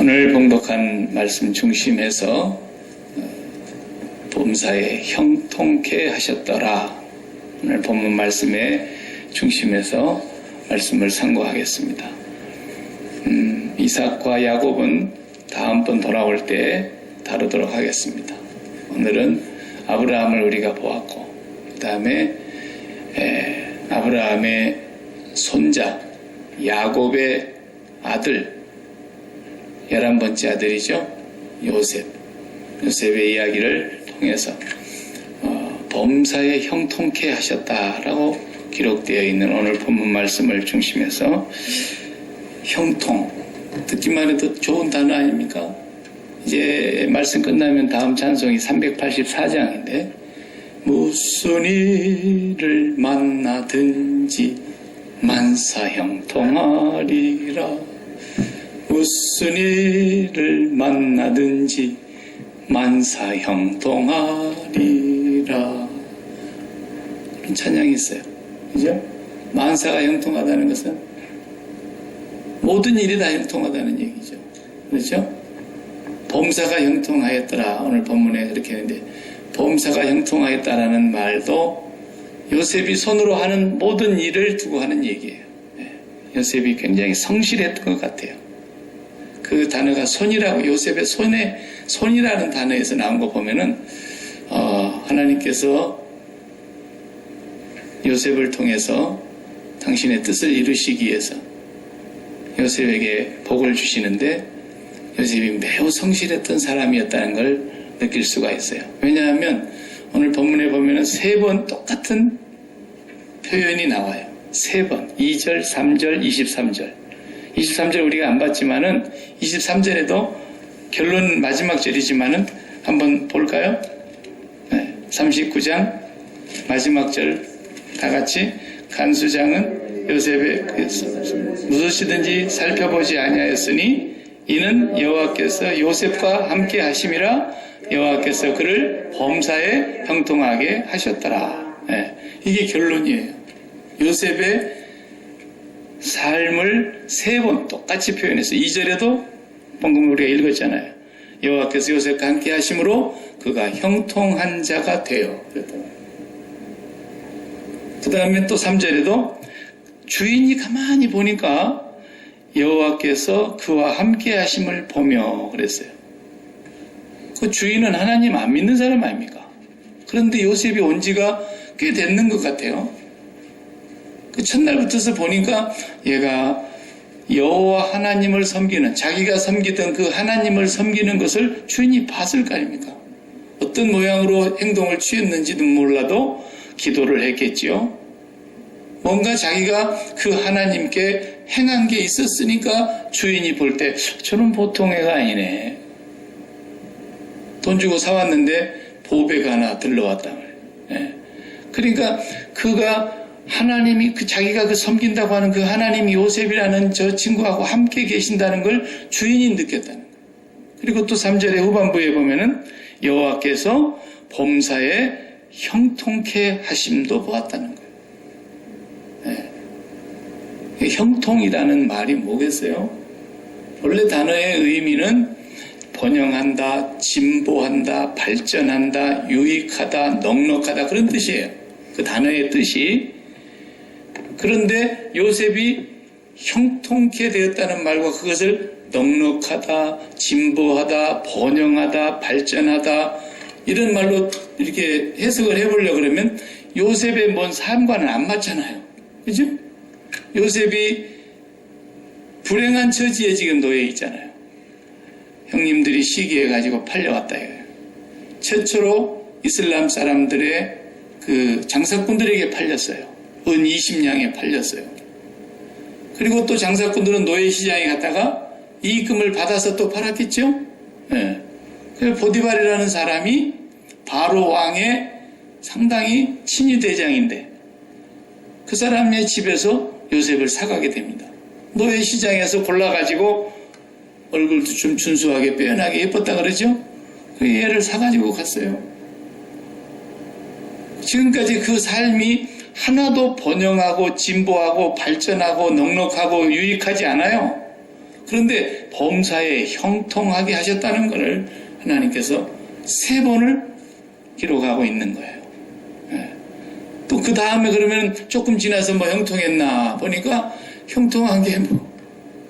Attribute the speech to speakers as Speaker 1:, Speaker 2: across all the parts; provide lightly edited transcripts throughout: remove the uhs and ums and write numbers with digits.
Speaker 1: 오늘 봉독한 말씀 중심에서 범사에 형통케 하셨더라. 오늘 본문 말씀의 중심에서 말씀을 상고하겠습니다. 이삭과 야곱은 다음번 돌아올 때 다루도록 하겠습니다. 오늘은 아브라함을 우리가 보았고, 그 다음에 아브라함의 손자 야곱의 아들 11번째 아들이죠. 요셉의 이야기를 통해서 범사에 형통케 하셨다라고 기록되어 있는 오늘 본문 말씀을 중심해서 형통, 듣기만 해도 좋은 단어 아닙니까? 이제 말씀 끝나면 다음 찬송이 384장인데 무슨 일을 만나든지 만사 형통하리라. 무슨 일을 만나든지 만사 형통하리라. 그런 찬양이 있어요. 그죠? 만사가 형통하다는 것은 모든 일이 다 형통하다는 얘기죠. 그렇죠? 범사가 형통하였더라. 오늘 본문에 그렇게 했는데, 범사가 형통하였다라는 말도 요셉이 손으로 하는 모든 일을 두고 하는 얘기예요. 요셉이 굉장히 성실했던 것 같아요. 그 단어가 손이라고, 요셉의 손이라는 단어에서 나온 거 보면은 하나님께서 요셉을 통해서 당신의 뜻을 이루시기 위해서 요셉에게 복을 주시는데, 요셉이 매우 성실했던 사람이었다는 걸 느낄 수가 있어요. 왜냐하면 오늘 본문에 보면은 3번 똑같은 표현이 나와요. 3번, 2절, 3절, 23절. 23절 우리가 안 봤지만은 23절에도 결론 마지막 절이지만은 한번 볼까요? 39장 마지막 절 다 같이, 간수장은 요셉의 무엇이든지 살펴보지 아니하였으니 이는 여호와께서 요셉과 함께 하심이라. 여호와께서 그를 범사에 형통하게 하셨더라. 이게 결론이에요. 요셉의 삶을 3번 똑같이 표현해서 2절에도 방금 우리가 읽었잖아요. 여호와께서 요셉과 함께 하심으로 그가 형통한 자가 되어. 그 다음에 또 3절에도 주인이 가만히 보니까 여호와께서 그와 함께 하심을 보며 그랬어요. 그 주인은 하나님 안 믿는 사람 아닙니까? 그런데 요셉이 온 지가 꽤 됐는 것 같아요. 그 첫날부터서 보니까 얘가 여호와 하나님을 섬기는, 자기가 섬기던 그 하나님을 섬기는 것을 주인이 봤을 거 아닙니까? 어떤 모양으로 행동을 취했는지도 몰라도 기도를 했겠지요. 뭔가 자기가 그 하나님께 행한 게 있었으니까 주인이 볼 때 저는 보통 애가 아니네. 돈 주고 사왔는데 보배가 하나 들러왔다. 그러니까 그가 하나님이 자기가 그 섬긴다고 하는 그 하나님이 요셉이라는 저 친구하고 함께 계신다는 걸 주인이 느꼈다는 거예요. 그리고 또 3절의 후반부에 보면은 여호와께서 범사에 형통케 하심도 보았다는 거예요. 형통이라는 말이 뭐겠어요? 원래 단어의 의미는 번영한다, 진보한다, 발전한다, 유익하다, 넉넉하다, 그런 뜻이에요. 그 단어의 뜻이. 그런데 요셉이 형통케 되었다는 말과 그것을 넉넉하다, 진보하다, 번영하다, 발전하다, 이런 말로 이렇게 해석을 해보려고 그러면 요셉의 뭔 삶과는 안 맞잖아요. 그죠? 요셉이 불행한 처지에 지금 놓여 있잖아요. 형님들이 시기해가지고 팔려왔다 이거예요. 최초로 이슬람 사람들의 그 장사꾼들에게 팔렸어요. 은 20냥에 팔렸어요. 그리고 또 장사꾼들은 노예시장에 갔다가 이익금을 받아서 또 팔았겠죠? 그래서 보디발이라는 사람이 바로 왕의 상당히 친위대장인데 그 사람의 집에서 요셉을 사가게 됩니다. 노예시장에서 골라가지고 얼굴도 좀 준수하게 빼어나게 예뻤다 그러죠? 그 얘를 사가지고 갔어요. 지금까지 그 삶이 하나도 번영하고 진보하고 발전하고 넉넉하고 유익하지 않아요. 그런데 범사에 형통하게 하셨다는 것을 하나님께서 3번을 기록하고 있는 거예요. 또 그 다음에 그러면 조금 지나서 뭐 형통했나 보니까 형통한 게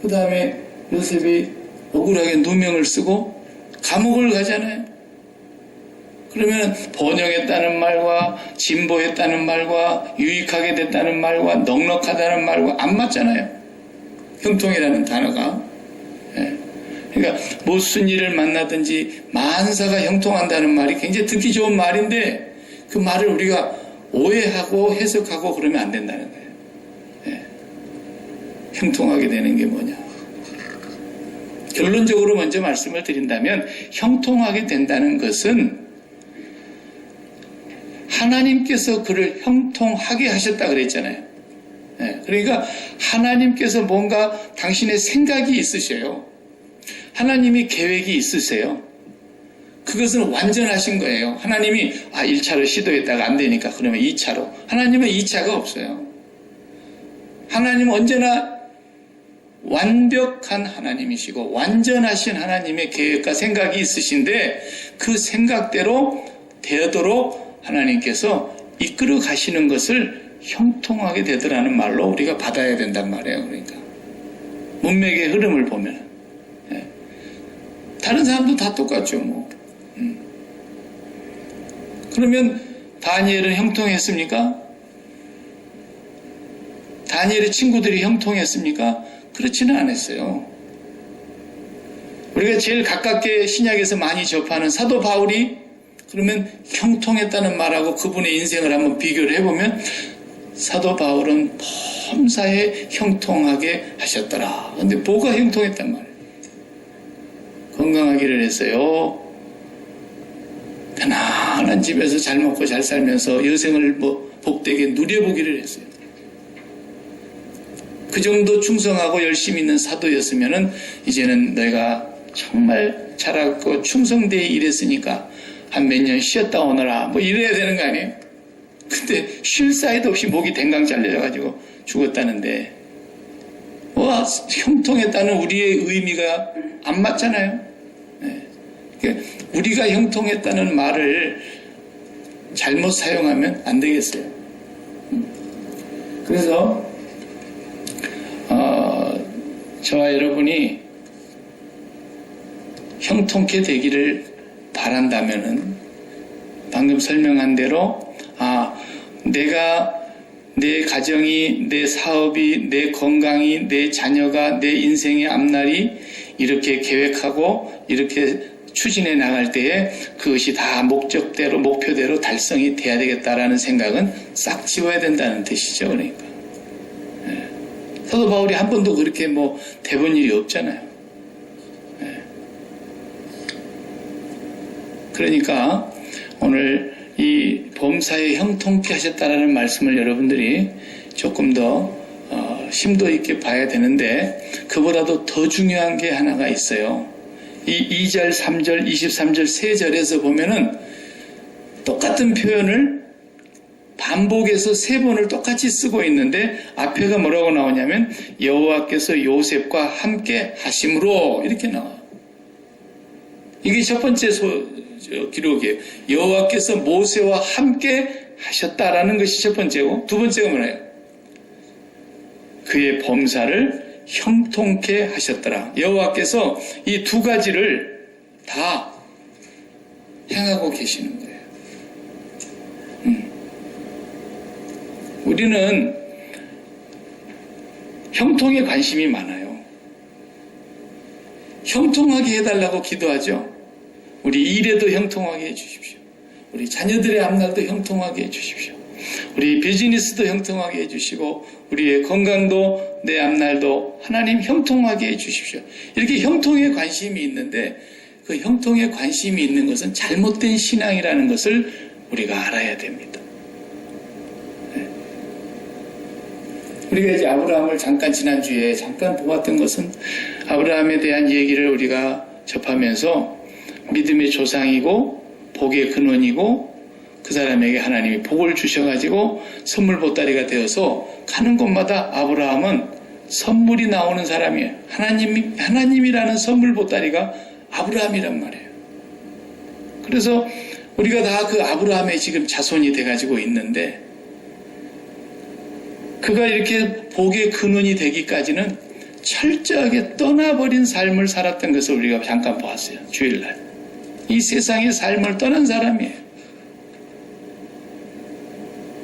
Speaker 1: 그 다음에 요셉이 억울하게 누명을 쓰고 감옥을 가잖아요. 그러면 번영했다는 말과 진보했다는 말과 유익하게 됐다는 말과 넉넉하다는 말과 안 맞잖아요. 형통이라는 단어가. 그러니까 무슨 일을 만나든지 만사가 형통한다는 말이 굉장히 듣기 좋은 말인데 그 말을 우리가 오해하고 해석하고 그러면 안 된다는 거예요. 형통하게 되는 게 뭐냐. 결론적으로 먼저 말씀을 드린다면 형통하게 된다는 것은 하나님께서 그를 형통하게 하셨다 그랬잖아요. 그러니까 하나님께서 뭔가 당신의 생각이 있으셔요. 하나님이 계획이 있으세요. 그것은 완전하신 거예요. 하나님이 1차로 시도했다가 안 되니까 그러면 2차로. 하나님은 2차가 없어요. 하나님은 언제나 완벽한 하나님이시고 완전하신 하나님의 계획과 생각이 있으신데 그 생각대로 되도록 하나님께서 이끌어 가시는 것을 형통하게 되더라는 말로 우리가 받아야 된단 말이에요. 그러니까 문맥의 흐름을 보면 다른 사람도 다 똑같죠. 뭐. 그러면 다니엘은 형통했습니까? 다니엘의 친구들이 형통했습니까? 그렇지는 않았어요. 우리가 제일 가깝게 신약에서 많이 접하는 사도 바울이 그러면 형통했다는 말하고 그분의 인생을 한번 비교를 해보면 사도 바울은 범사에 형통하게 하셨더라. 근데 뭐가 형통했단 말이에요? 건강하기를 했어요. 편안한 집에서 잘 먹고 잘 살면서 여생을 복되게 누려보기를 했어요. 그 정도 충성하고 열심히 있는 사도였으면은 이제는 너희가 정말 잘하고 충성되게 일했으니까 한 몇 년 쉬었다 오너라 뭐 이래야 되는 거 아니에요? 근데 쉴 사이도 없이 목이 댕강 잘려가지고 죽었다는데 와 형통했다는 우리의 의미가 안 맞잖아요. 그러니까 우리가 형통했다는 말을 잘못 사용하면 안 되겠어요. 그래서 저와 여러분이 형통케 되기를 바란다면은 방금 설명한 대로 내가 내 가정이, 내 사업이, 내 건강이, 내 자녀가, 내 인생의 앞날이 이렇게 계획하고 이렇게 추진해 나갈 때에 그것이 다 목적대로 목표대로 달성이 돼야 되겠다라는 생각은 싹 지워야 된다는 뜻이죠. 그러니까 사도 바울이 한 번도 그렇게 돼본 일이 없잖아요. 그러니까 오늘 이 범사에 형통케 하셨다라는 말씀을 여러분들이 조금 더 심도 있게 봐야 되는데 그보다도 더 중요한 게 하나가 있어요. 이 2절, 3절, 23절, 3절에서 보면은 똑같은 표현을 반복해서 3번을 똑같이 쓰고 있는데 앞에가 뭐라고 나오냐면 여호와께서 요셉과 함께 하심으로 이렇게 나와요. 이게 첫 번째 기록이에요. 여호와께서 모세와 함께 하셨다라는 것이 첫 번째고 두 번째가 뭐예요? 그의 범사를 형통케 하셨더라. 여호와께서 이 두 가지를 다 행하고 계시는 거예요. 우리는 형통에 관심이 많아요. 형통하게 해달라고 기도하죠. 우리 일에도 형통하게 해주십시오. 우리 자녀들의 앞날도 형통하게 해주십시오. 우리 비즈니스도 형통하게 해주시고 우리의 건강도 내 앞날도 하나님 형통하게 해주십시오. 이렇게 형통에 관심이 있는데 그 형통에 관심이 있는 것은 잘못된 신앙이라는 것을 우리가 알아야 됩니다. 우리가 이제 아브라함을 지난주에 잠깐 보았던 것은 아브라함에 대한 얘기를 우리가 접하면서 믿음의 조상이고 복의 근원이고 그 사람에게 하나님이 복을 주셔가지고 선물 보따리가 되어서 가는 곳마다 아브라함은 선물이 나오는 사람이에요. 하나님이라는 선물 보따리가 아브라함이란 말이에요. 그래서 우리가 다 그 아브라함의 지금 자손이 돼가지고 있는데, 그가 이렇게 복의 근원이 되기까지는 철저하게 떠나버린 삶을 살았던 것을 우리가 잠깐 보았어요. 주일날. 이 세상의 삶을 떠난 사람이에요.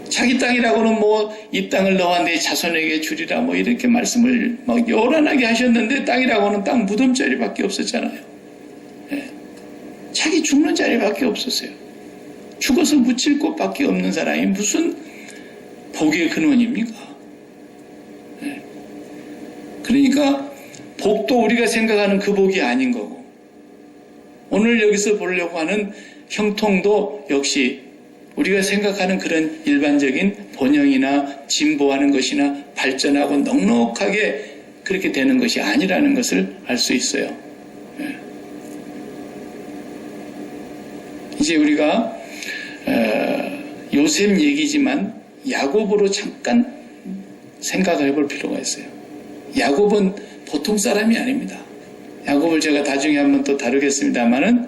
Speaker 1: 자기 땅이라고는 뭐 이 땅을 너와 내 자손에게 주리라 뭐 이렇게 말씀을 막 요란하게 하셨는데, 땅이라고는 땅 무덤자리밖에 없었잖아요. 예. 자기 죽는 자리밖에 없었어요. 죽어서 묻힐 곳밖에 없는 사람이 무슨 복의 근원입니까? 예. 그러니까 복도 우리가 생각하는 그 복이 아닌 거고, 오늘 여기서 보려고 하는 형통도 역시 우리가 생각하는 그런 일반적인 번영이나 진보하는 것이나 발전하고 넉넉하게 그렇게 되는 것이 아니라는 것을 알 수 있어요. 예. 이제 우리가 요셉 얘기지만 야곱으로 잠깐 생각을 해볼 필요가 있어요. 야곱은 보통 사람이 아닙니다. 야곱을 제가 나중에 한번 또 다루겠습니다만은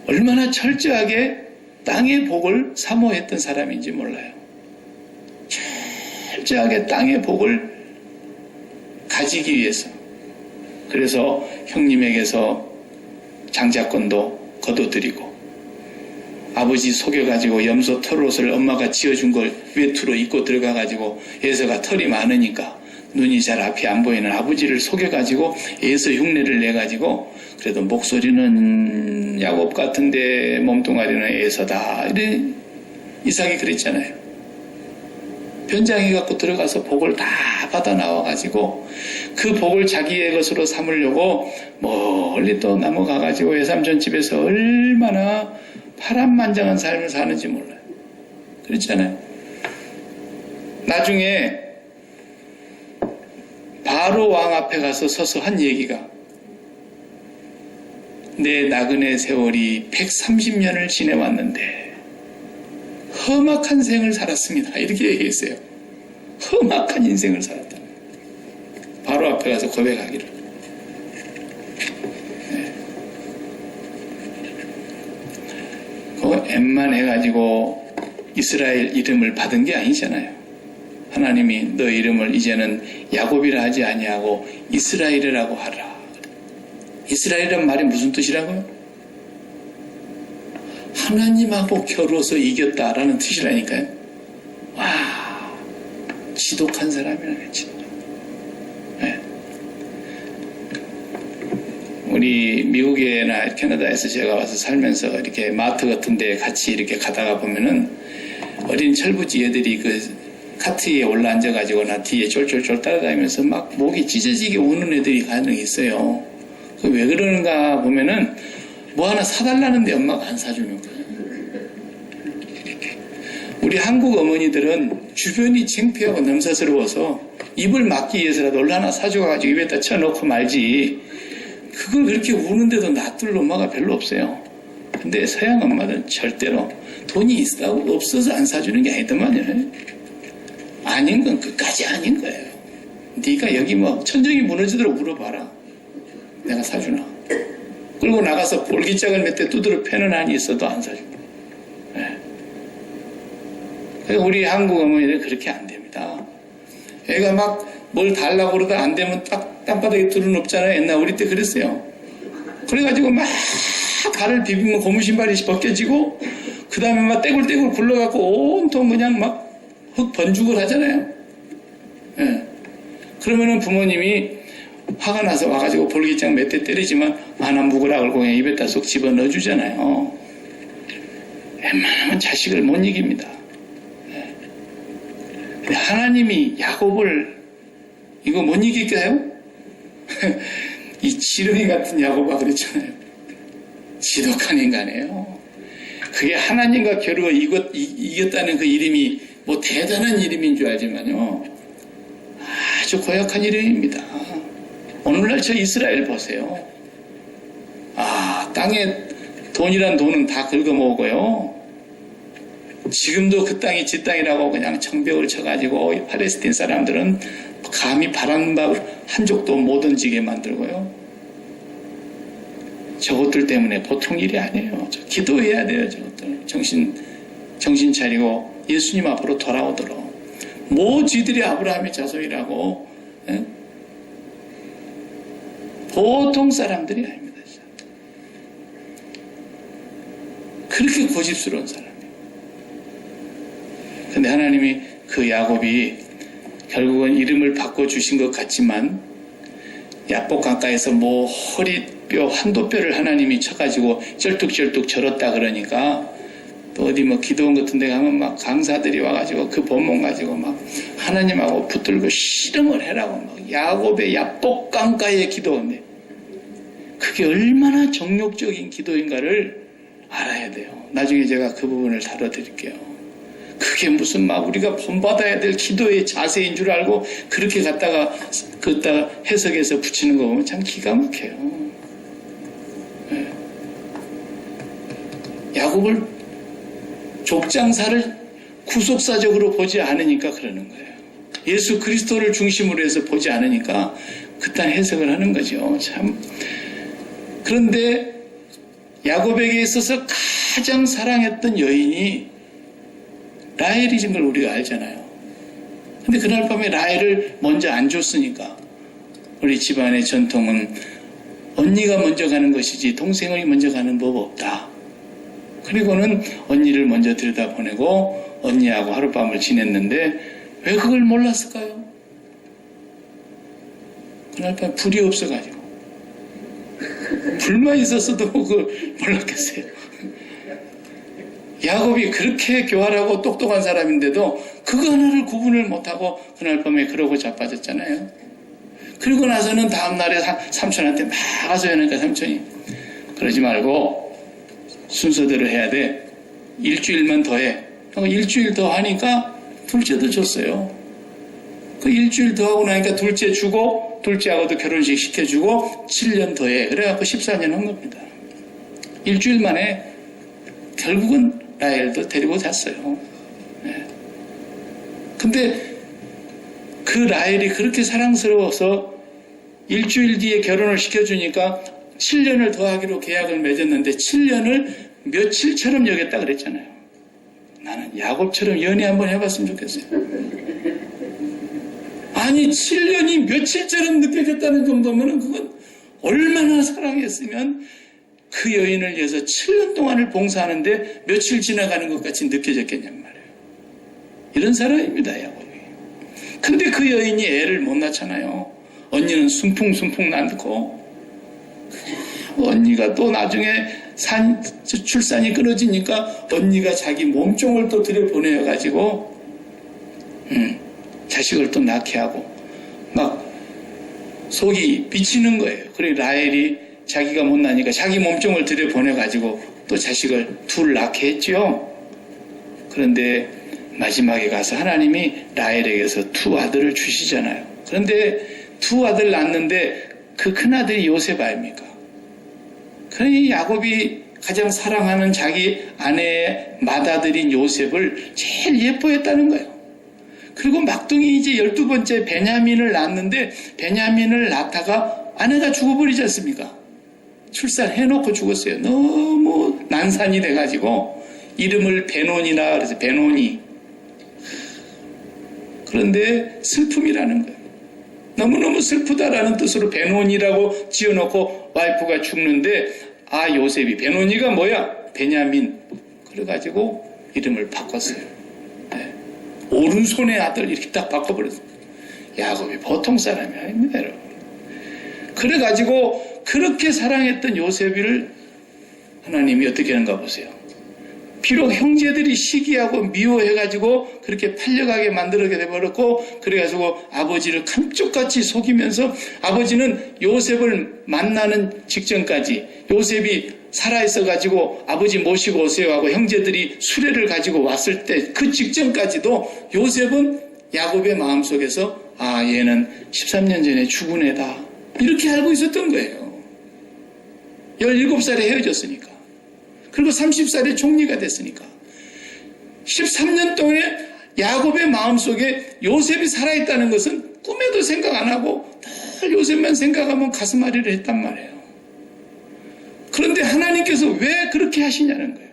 Speaker 1: 얼마나 철저하게 땅의 복을 사모했던 사람인지 몰라요. 철저하게 땅의 복을 가지기 위해서. 그래서 형님에게서 장자권도 거둬들이고, 아버지 속여가지고 염소 털옷을 엄마가 지어준 걸 외투로 입고 들어가가지고 에서가 털이 많으니까 눈이 잘 앞이 안 보이는 아버지를 속여가지고 에서 흉내를 내가지고, 그래도 목소리는 야곱 같은데 몸뚱아리는 에서다, 이래 이삭이 그랬잖아요. 변장해 갖고 들어가서 복을 다 받아 나와가지고 그 복을 자기의 것으로 삼으려고 멀리 또 넘어가가지고 외삼촌 집에서 얼마나 파란만장한 삶을 사는지 몰라요. 그렇잖아요. 나중에 바로 왕 앞에 가서 서서 한 얘기가, 내 나그네 세월이 130년을 지내왔는데 험악한 생을 살았습니다. 이렇게 얘기했어요. 험악한 인생을 살았다. 바로 앞에 가서 고백하기를. 네. 그 엠만 해가지고 이스라엘 이름을 받은 게 아니잖아요. 하나님이 너 이름을 이제는 야곱이라 하지 아니하고 이스라엘이라고 하라. 이스라엘이란 말이 무슨 뜻이라고요? 하나님하고 겨루어서 이겼다라는 뜻이라니까요. 와, 지독한 사람이라겠지. 네. 우리 미국이나 캐나다에서 제가 와서 살면서 이렇게 마트 같은 데 같이 이렇게 가다가 보면은 어린 철부지 애들이 그 카트 위에 올라앉아가지고 나 뒤에 쫄쫄쫄 따라다니면서 막 목이 찢어지게 우는 애들이 간혹 있어요. 왜 그러는가 보면은 뭐 하나 사달라는데 엄마가 안 사주는 거예요. 우리 한국 어머니들은 주변이 창피하고 넘사스러워서 입을 막기 위해서라도 얼마나 사줘가지고 입에다 쳐놓고 말지, 그걸 그렇게 우는데도 놔둘 엄마가 별로 없어요. 근데 서양 엄마들은 절대로 돈이 있다고 없어서 안 사주는 게 아니더만요. 아닌 건 끝까지 아닌 거예요. 네가 여기 뭐 천정이 무너지도록 물어봐라. 내가 사주나. 끌고 나가서 볼기짝을 몇 대 두드려 패는 한이 있어도 안 사줘. 네. 그래서 우리 한국 어머니들은 그렇게 안 됩니다. 애가 막 뭘 달라고 그러다 안 되면 딱 땅바닥에 두루눕잖아요. 옛날 우리 때 그랬어요. 그래가지고 막 발을 비비면 고무신발이 벗겨지고, 그 다음에 막 떼굴떼굴 굴러갖고 온통 그냥 막 흙 번죽을 하잖아요. 네. 그러면은 부모님이 화가 나서 와가지고 볼기장 몇 대 때리지만 하나 묵으라 그러고 그냥 입에다 쏙 집어넣어 주잖아요. 웬만하면 자식을 못 이깁니다. 네. 근데 하나님이 야곱을 이거 못 이길까요? 이 지렁이 같은 야곱아 그랬잖아요. 지독한 인간이에요. 그게 하나님과 겨루어 이겼다는 그 이름이 뭐 대단한 이름인 줄 알지만요, 아주 고약한 이름입니다. 오늘날 저 이스라엘 보세요. 땅에 돈이란 돈은 다 긁어먹어요. 지금도 그 땅이 지 땅이라고 그냥 정벽을 쳐가지고 팔레스틴 사람들은 감히 바람을 한 족도 못 얹게 만들고요. 저것들 때문에 보통 일이 아니에요. 기도해야 돼요. 저것들 정신 차리고 예수님 앞으로 돌아오도록. 뭐 쥐들이 아브라함의 자손이라고. 예? 보통 사람들이 아닙니다. 그렇게 고집스러운 사람이에요. 근데 하나님이 그 야곱이 결국은 이름을 바꿔주신 것 같지만 야복 강가에서 뭐 허리뼈, 환도뼈를 하나님이 쳐가지고 쩔뚝쩔뚝 절었다 그러니까 또 어디 뭐 기도원 같은 데 가면 막 강사들이 와가지고 그 본문 가지고 막 하나님하고 붙들고 씨름을 해라고 막 야곱의 야복 강가의 기도인데 그게 얼마나 정욕적인 기도인가를 알아야 돼요. 나중에 제가 그 부분을 다뤄드릴게요. 그게 무슨 막 우리가 본받아야 될 기도의 자세인 줄 알고 그렇게 갖다가 해석해서 붙이는 거 보면 참 기가 막혀요. 네. 야곱을 족장사를 구속사적으로 보지 않으니까 그러는 거예요. 예수 그리스도를 중심으로 해서 보지 않으니까 그딴 해석을 하는 거죠. 참. 그런데 야곱에게 있어서 가장 사랑했던 여인이 라헬이신 걸 우리가 알잖아요. 근데 그날 밤에 라헬을 먼저 안 줬으니까 우리 집안의 전통은 언니가 먼저 가는 것이지 동생이 먼저 가는 법 없다. 그리고는 언니를 먼저 들여다보내고 언니하고 하룻밤을 지냈는데 왜 그걸 몰랐을까요? 그날 밤에 불이 없어가지고 불만 있었어도 그걸 몰랐겠어요. 야곱이 그렇게 교활하고 똑똑한 사람인데도 그거 하나를 구분을 못하고 그날 밤에 그러고 자빠졌잖아요. 그리고 나서는 다음날에 삼촌한테 막 가서 하니까 삼촌이 그러지 말고 순서대로 해야 돼. 일주일만 더 해. 일주일 더 하니까 둘째도 줬어요. 그 일주일 더 하고 나니까 둘째 주고 둘째하고도 결혼식 시켜주고 7년 더 해. 그래갖고 14년 한 겁니다. 일주일 만에 결국은 라헬도 데리고 잤어요. 네. 근데 그 라헬이 그렇게 사랑스러워서 일주일 뒤에 결혼을 시켜주니까 7년을 더 하기로 계약을 맺었는데 7년을 며칠처럼 여겼다 그랬잖아요. 나는 야곱처럼 연애 한번 해봤으면 좋겠어요. 아니 7년이 며칠처럼 느껴졌다는 정도면 그건 얼마나 사랑했으면 그 여인을 위해서 7년 동안을 봉사하는데 며칠 지나가는 것 같이 느껴졌겠냔 말이에요. 이런 사람입니다, 야곱이. 근데 그 여인이 애를 못 낳잖아요. 언니는 순풍순풍 낳고 언니가 또 나중에 출산이 끊어지니까 언니가 자기 몸종을 또 들여보내가지고 자식을 또 낳게 하고 막 속이 비치는 거예요. 그래 라헬이 자기가 못 나니까 자기 몸종을 들여보내가지고 또 자식을 둘 낳게 했죠. 그런데 마지막에 가서 하나님이 라헬에게서 두 아들을 주시잖아요. 그런데 두 아들 낳는데 그 큰아들이 요셉 아닙니까? 그러니 야곱이 가장 사랑하는 자기 아내의 맏아들인 요셉을 제일 예뻐했다는 거예요. 그리고 막둥이 이제 12번째 베냐민을 낳았는데 베냐민을 낳다가 아내가 죽어버리지 않습니까? 출산해놓고 죽었어요. 너무 난산이 돼가지고 이름을 베논이라 그래서 베논이. 그런데 슬픔이라는 거예요. 너무너무 슬프다라는 뜻으로 베논이라고 지어놓고 와이프가 죽는데 요셉이 베논이가 뭐야? 베냐민. 그래가지고 이름을 바꿨어요. 네. 오른손의 아들 이렇게 딱 바꿔버렸어요. 야곱이 보통 사람이 아닙니다, 여러분. 그래가지고 그렇게 사랑했던 요셉을 하나님이 어떻게 하는가 보세요. 비록 형제들이 시기하고 미워해가지고 그렇게 팔려가게 만들게 돼버렸고 그래가지고 아버지를 감쪽같이 속이면서 아버지는 요셉을 만나는 직전까지 요셉이 살아있어가지고 아버지 모시고 오세요 하고 형제들이 수레를 가지고 왔을 때 그 직전까지도 요셉은 야곱의 마음속에서 얘는 13년 전에 죽은 애다 이렇게 알고 있었던 거예요. 17살에 헤어졌으니까. 그리고 30살에 총리가 됐으니까. 13년 동안에 야곱의 마음속에 요셉이 살아있다는 것은 꿈에도 생각 안 하고 늘 요셉만 생각하면 가슴앓이를 했단 말이에요. 그런데 하나님께서 왜 그렇게 하시냐는 거예요.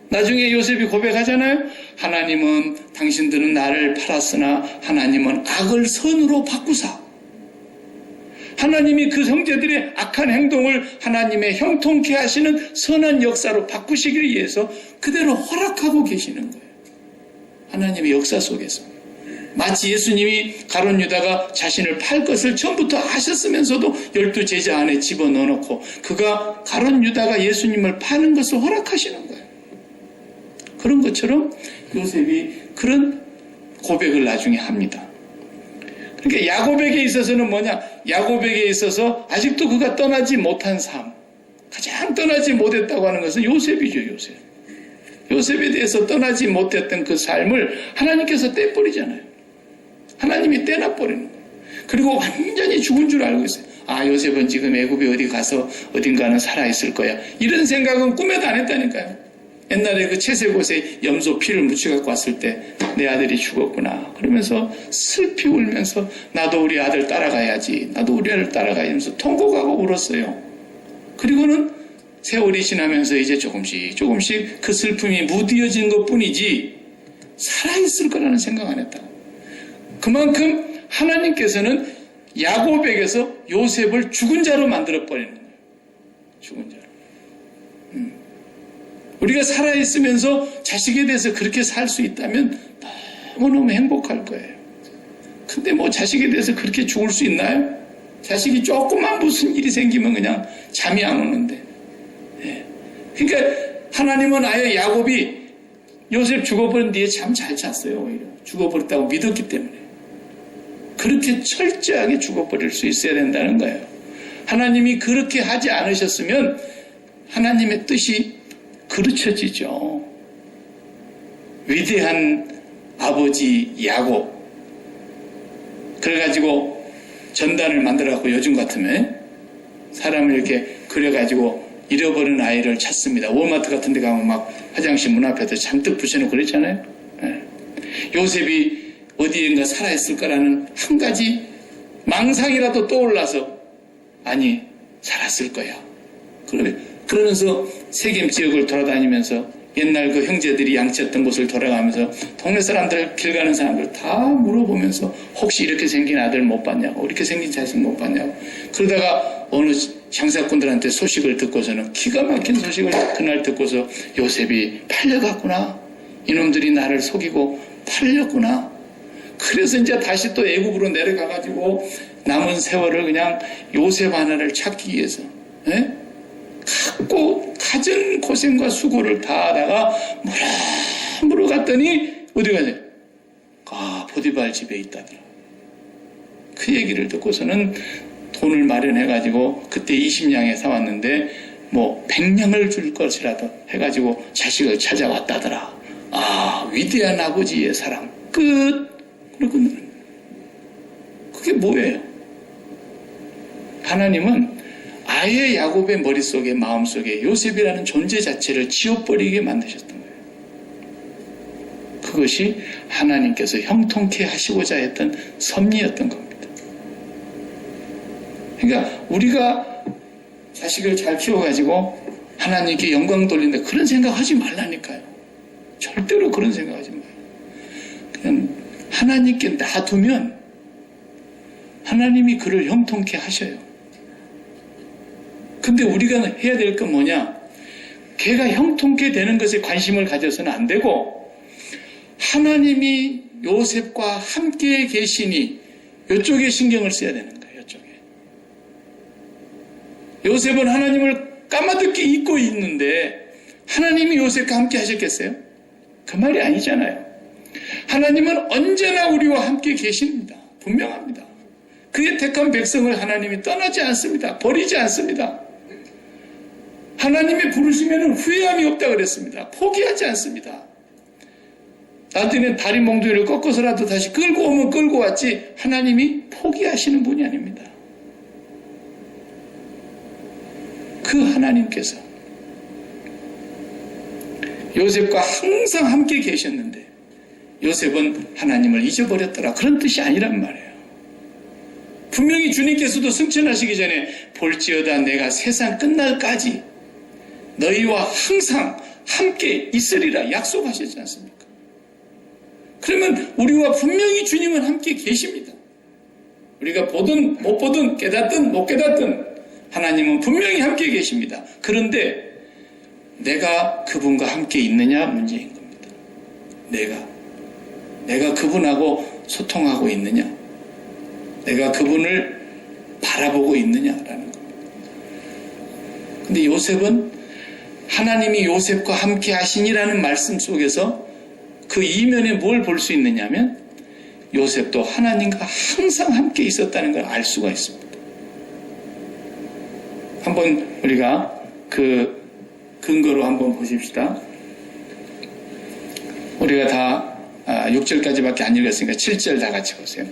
Speaker 1: 나중에 요셉이 고백하잖아요. 하나님은 당신들은 나를 팔았으나 하나님은 악을 선으로 바꾸사. 하나님이 그 형제들의 악한 행동을 하나님의 형통케 하시는 선한 역사로 바꾸시기 위해서 그대로 허락하고 계시는 거예요. 하나님의 역사 속에서. 마치 예수님이 가룟 유다가 자신을 팔 것을 처음부터 아셨으면서도 12 제자 안에 집어넣어놓고 그가 가룟 유다가 예수님을 파는 것을 허락하시는 거예요. 그런 것처럼 요셉이 그런 고백을 나중에 합니다. 그러니까 야곱에게 있어서는 뭐냐? 야곱에게 있어서 아직도 그가 떠나지 못한 삶, 가장 떠나지 못했다고 하는 것은 요셉이죠. 요셉에 대해서 떠나지 못했던 그 삶을 하나님께서 떼버리잖아요. 하나님이 떼놔버리는 거예요. 그리고 완전히 죽은 줄 알고 있어요. 아, 요셉은 지금 애굽에 어디 가서 어딘가는 살아있을 거야. 이런 생각은 꿈에도 안 했다니까요. 옛날에 그 채색옷에 염소 피를 묻혀갖고 왔을 때 내 아들이 죽었구나. 그러면서 슬피 울면서 나도 우리 아들 따라가야지. 나도 우리 아들 따라가야지 하면서 통곡하고 울었어요. 그리고는 세월이 지나면서 이제 조금씩 그 슬픔이 무뎌진 것뿐이지 살아있을 거라는 생각 안 했다. 그만큼 하나님께서는 야곱에게서 요셉을 죽은 자로 만들어버리는 거예요. 죽은 자로. 우리가 살아있으면서 자식에 대해서 그렇게 살 수 있다면 너무너무 행복할 거예요. 근데 뭐 자식에 대해서 그렇게 죽을 수 있나요? 자식이 조금만 무슨 일이 생기면 그냥 잠이 안 오는데. 예. 그러니까 하나님은 아예 야곱이 요셉 죽어버린 뒤에 잠 잘 잤어요. 오히려 죽어버렸다고 믿었기 때문에. 그렇게 철저하게 죽어버릴 수 있어야 된다는 거예요. 하나님이 그렇게 하지 않으셨으면 하나님의 뜻이 그르쳐지죠. 위대한 아버지 야곱. 그래가지고 전단을 만들어갖고 요즘 같으면 사람을 이렇게 그려가지고 잃어버린 아이를 찾습니다. 월마트 같은 데 가면 막 화장실 문 앞에도 잔뜩 붙여놓고 그랬잖아요. 네. 요셉이 어디인가 살아있을 거라는 한 가지 망상이라도 떠올라서 아니 살았을 거야. 그러면서 세겜 지역을 돌아다니면서 옛날 그 형제들이 양치했던 곳을 돌아가면서 동네 사람들, 길 가는 사람들 다 물어보면서 혹시 이렇게 생긴 아들 못 봤냐고, 이렇게 생긴 자식 못 봤냐고. 그러다가 어느 장사꾼들한테 소식을 듣고서는 기가 막힌 소식을 그날 듣고서 요셉이 팔려갔구나. 이놈들이 나를 속이고 팔렸구나. 그래서 이제 다시 또 애굽으로 내려가가지고 남은 세월을 그냥 요셉 하나를 찾기 위해서 갖은 고생과 수고를 다 하다가 물어 갔더니 어디 가냐? 보디발 집에 있다더라. 그 얘기를 듣고서는 돈을 마련해가지고 그때 20냥에 사왔는데 뭐 100냥을 줄 것이라도 해가지고 자식을 찾아왔다더라. 위대한 아버지의 사랑 끝. 그러고 그게 뭐예요? 하나님은 아예 야곱의 머릿속에 마음속에 요셉이라는 존재 자체를 지워버리게 만드셨던 거예요. 그것이 하나님께서 형통케 하시고자 했던 섭리였던 겁니다. 그러니까 우리가 자식을 잘 키워가지고 하나님께 영광 돌린다 그런 생각하지 말라니까요. 절대로 그런 생각하지 마요. 그냥 하나님께 놔두면 하나님이 그를 형통케 하셔요. 근데 우리가 해야 될 건 뭐냐? 걔가 형통케 되는 것에 관심을 가져서는 안 되고 하나님이 요셉과 함께 계시니 이쪽에 신경을 써야 되는 거예요. 이쪽에. 요셉은 하나님을 까마득히 잊고 있는데 하나님이 요셉과 함께 하셨겠어요? 그 말이 아니잖아요. 하나님은 언제나 우리와 함께 계십니다. 분명합니다. 그의 택한 백성을 하나님이 떠나지 않습니다. 버리지 않습니다. 하나님이 부르시면 후회함이 없다 그랬습니다. 포기하지 않습니다. 나한테는 다리 몽둥이를 꺾어서라도 다시 끌고 오면 끌고 왔지 하나님이 포기하시는 분이 아닙니다. 그 하나님께서 요셉과 항상 함께 계셨는데 요셉은 하나님을 잊어버렸더라. 그런 뜻이 아니란 말이에요. 분명히 주님께서도 승천하시기 전에 볼지어다 내가 세상 끝날까지 너희와 항상 함께 있으리라 약속하셨지 않습니까? 그러면 우리와 분명히 주님은 함께 계십니다. 우리가 보든 못 보든 깨닫든 못 깨닫든 하나님은 분명히 함께 계십니다. 그런데 내가 그분과 함께 있느냐 문제인 겁니다. 내가 그분하고 소통하고 있느냐, 내가 그분을 바라보고 있느냐라는 겁니다. 근데 요셉은 하나님이 요셉과 함께 하시니라는 말씀 속에서 그 이면에 뭘 볼 수 있느냐면 요셉도 하나님과 항상 함께 있었다는 걸 알 수가 있습니다. 한번 우리가 그 근거로 한번 보십시다. 우리가 다 6절까지밖에 안 읽었으니까 7절 다 같이 보세요.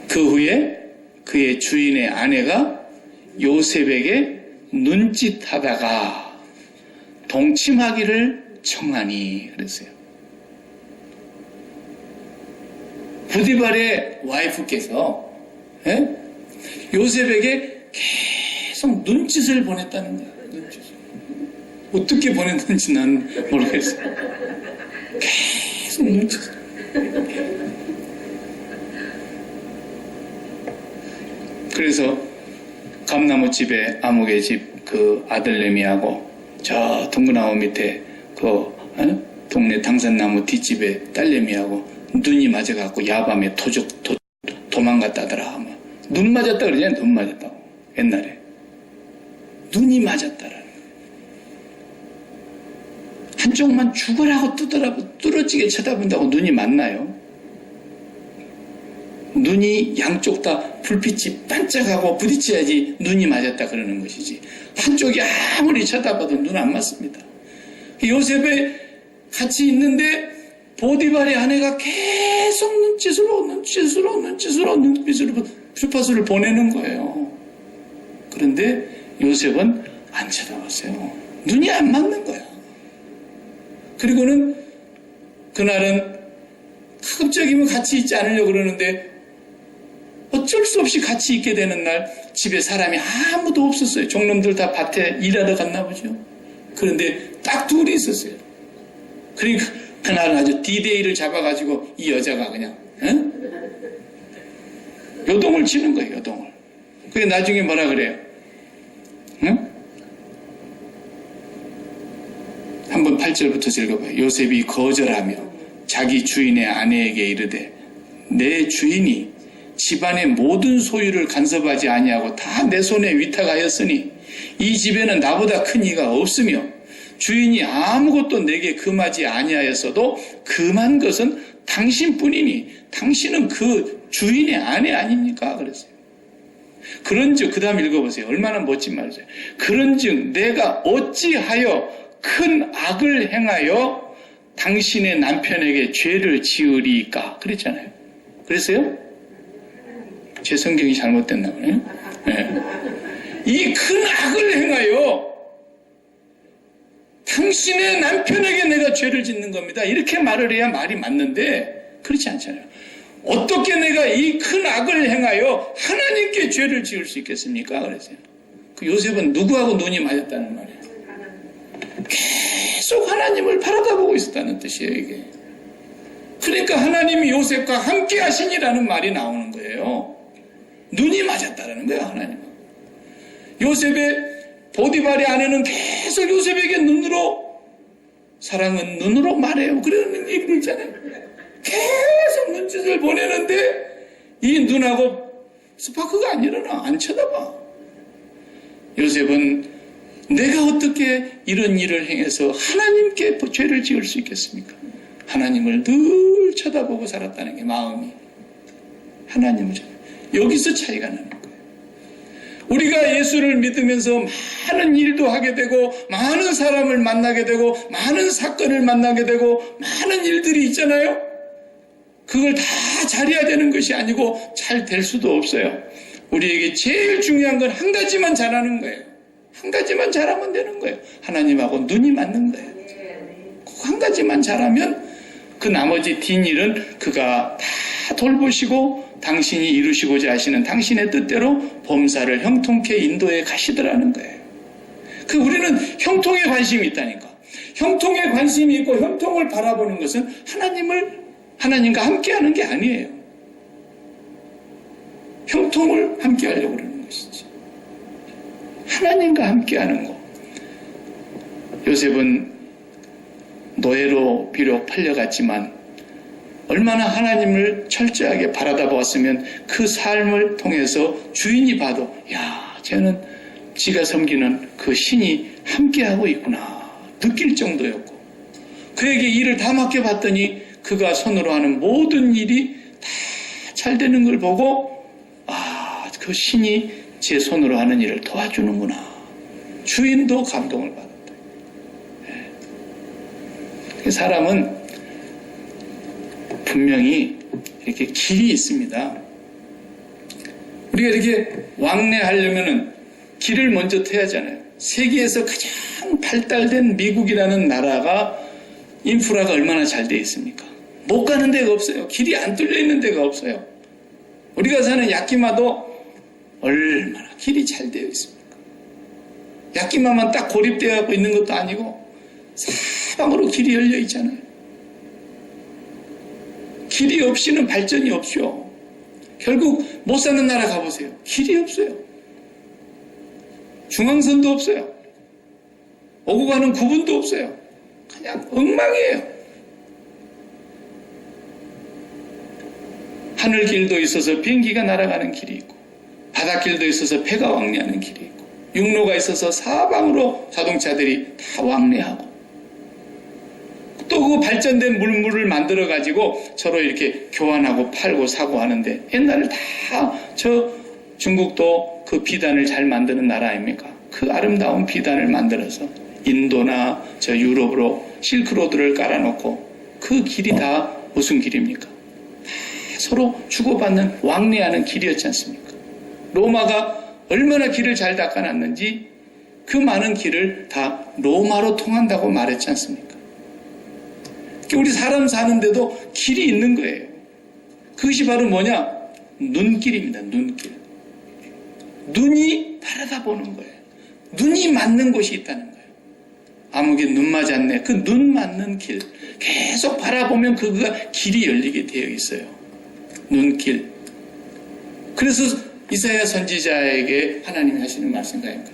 Speaker 1: 그 후에 그의 주인의 아내가 요셉에게 눈짓하다가 동침하기를 청하니 그랬어요. 보디발의 와이프께서 요셉에게 계속 눈짓을 보냈다는 거야. 눈짓을. 어떻게 보냈는지 난 모르겠어요. 계속 눈짓을. 그래서 감나무집에 아무개 집 그 아들내미하고 저 동그나무 밑에 그 동네 당산나무 뒷집에 딸내미하고 눈이 맞아갖고 야밤에 도망갔다더라. 눈 맞았다 그러잖아요. 눈 맞았다고. 옛날에. 눈이 맞았다라는 거예요. 한쪽만 죽으라고 뚫어지게 쳐다본다고 눈이 맞나요? 눈이 양쪽 다 불빛이 반짝하고 부딪혀야지 눈이 맞았다 그러는 것이지. 한쪽이 아무리 쳐다봐도 눈 안 맞습니다. 요셉에 같이 있는데 보디발의 아내가 계속 눈빛으로 주파수를 보내는 거예요. 그런데 요셉은 안 쳐다봤어요. 눈이 안 맞는 거야. 그리고는 그날은 가급적이면 같이 있지 않으려고 그러는데 어쩔 수 없이 같이 있게 되는 날 집에 사람이 아무도 없었어요. 종놈들 다 밭에 일하러 갔나 보죠. 그런데 딱 둘이 있었어요. 그러니까 그날 아주 D-Day를 잡아가지고 이 여자가 그냥 요동을 치는 거예요. 요동을. 그게 나중에 뭐라 그래요? 한번 8절부터 읽어봐요. 요셉이 거절하며 자기 주인의 아내에게 이르되 내 주인이 집안의 모든 소유를 간섭하지 아니하고 다 내 손에 위탁하였으니 이 집에는 나보다 큰 이가 없으며 주인이 아무것도 내게 금하지 아니하였어도 금한 것은 당신뿐이니 당신은 그 주인의 아내 아닙니까? 그랬어요. 그런즉 그 다음 읽어보세요. 얼마나 멋진 말이죠. 그런즉 내가 어찌하여 큰 악을 행하여 당신의 남편에게 죄를 지으리까? 그랬잖아요. 그랬어요? 제 성경이 잘못됐나 보네. 네. 이 큰 악을 행하여 당신의 남편에게 내가 죄를 짓는 겁니다. 이렇게 말을 해야 말이 맞는데 그렇지 않잖아요. 어떻게 내가 이 큰 악을 행하여 하나님께 죄를 지을 수 있겠습니까? 그랬어요. 그 요셉은 누구하고 눈이 맞았다는 말이에요. 계속 하나님을 바라다보고 있었다는 뜻이에요, 이게. 그러니까 하나님이 요셉과 함께 하시니라는 말이 나오는 거예요. 눈이 맞았다라는 거예요, 하나님은. 요셉의 보디발의 아내는 계속 요셉에게 눈으로, 사랑은 눈으로 말해요. 그러는 얘기도 있잖아요. 계속 눈짓을 보내는데 이 눈하고 스파크가 안 일어나. 안 쳐다봐. 요셉은 내가 어떻게 이런 일을 행해서 하나님께 죄를 지을 수 있겠습니까? 하나님을 늘 쳐다보고 살았다는 게 마음이. 하나님을 쳐다보고. 여기서 차이가 나는 거예요. 우리가 예수를 믿으면서 많은 일도 하게 되고 많은 사람을 만나게 되고 많은 사건을 만나게 되고 많은 일들이 있잖아요. 그걸 다 잘해야 되는 것이 아니고 잘 될 수도 없어요. 우리에게 제일 중요한 건 한 가지만 잘하는 거예요. 한 가지만 잘하면 되는 거예요. 하나님하고 눈이 맞는 거예요. 한 가지만 잘하면 그 나머지 뒷일은 그가 다 돌보시고 당신이 이루시고자 하시는 당신의 뜻대로 범사를 형통케 인도해 가시더라는 거예요. 우리는 형통에 관심이 있다니까. 형통에 관심이 있고 형통을 바라보는 것은 하나님과 함께하는 게 아니에요. 형통을 함께하려고 그러는 것이지. 하나님과 함께하는 거. 요셉은 노예로 비록 팔려갔지만 얼마나 하나님을 철저하게 바라다 보았으면 그 삶을 통해서 주인이 봐도 쟤는 지가 섬기는 그 신이 함께하고 있구나 느낄 정도였고, 그에게 일을 다 맡겨봤더니 그가 손으로 하는 모든 일이 다 잘 되는 걸 보고 그 신이 제 손으로 하는 일을 도와주는구나. 주인도 감동을 받았다. 사람은 분명히 이렇게 길이 있습니다. 우리가 이렇게 왕래하려면은 길을 먼저 터야잖아요. 세계에서 가장 발달된 미국이라는 나라가 인프라가 얼마나 잘 돼 있습니까? 못 가는 데가 없어요. 길이 안 뚫려 있는 데가 없어요. 우리가 사는 야키마도 얼마나 길이 잘 되어 있습니까? 야키마만 딱 고립되어 있는 것도 아니고 사방으로 길이 열려 있잖아요. 길이 없이는 발전이 없죠. 결국 못 사는 나라 가보세요. 길이 없어요. 중앙선도 없어요. 오고 가는 구분도 없어요. 그냥 엉망이에요. 하늘길도 있어서 비행기가 날아가는 길이 있고, 바닷길도 있어서 배가 왕래하는 길이 있고, 육로가 있어서 사방으로 자동차들이 다 왕래하고, 또 그 발전된 물물을 만들어 가지고 서로 이렇게 교환하고 팔고 사고 하는데, 옛날에 다 중국도 그 비단을 잘 만드는 나라 아닙니까? 그 아름다운 비단을 만들어서 인도나 유럽으로 실크로드를 깔아놓고, 그 길이 다 무슨 길입니까? 서로 주고받는 왕래하는 길이었지 않습니까? 로마가 얼마나 길을 잘 닦아놨는지 그 많은 길을 다 로마로 통한다고 말했지 않습니까? 우리 사람 사는데도 길이 있는 거예요. 그것이 바로 뭐냐? 눈길입니다. 눈길. 눈이 바라다 보는 거예요. 눈이 맞는 곳이 있다는 거예요. 아무개 눈 맞았네. 그 눈 맞는 길. 계속 바라보면 그가 길이 열리게 되어 있어요. 눈길. 그래서 이사야 선지자에게 하나님이 하시는 말씀이 아닙니까?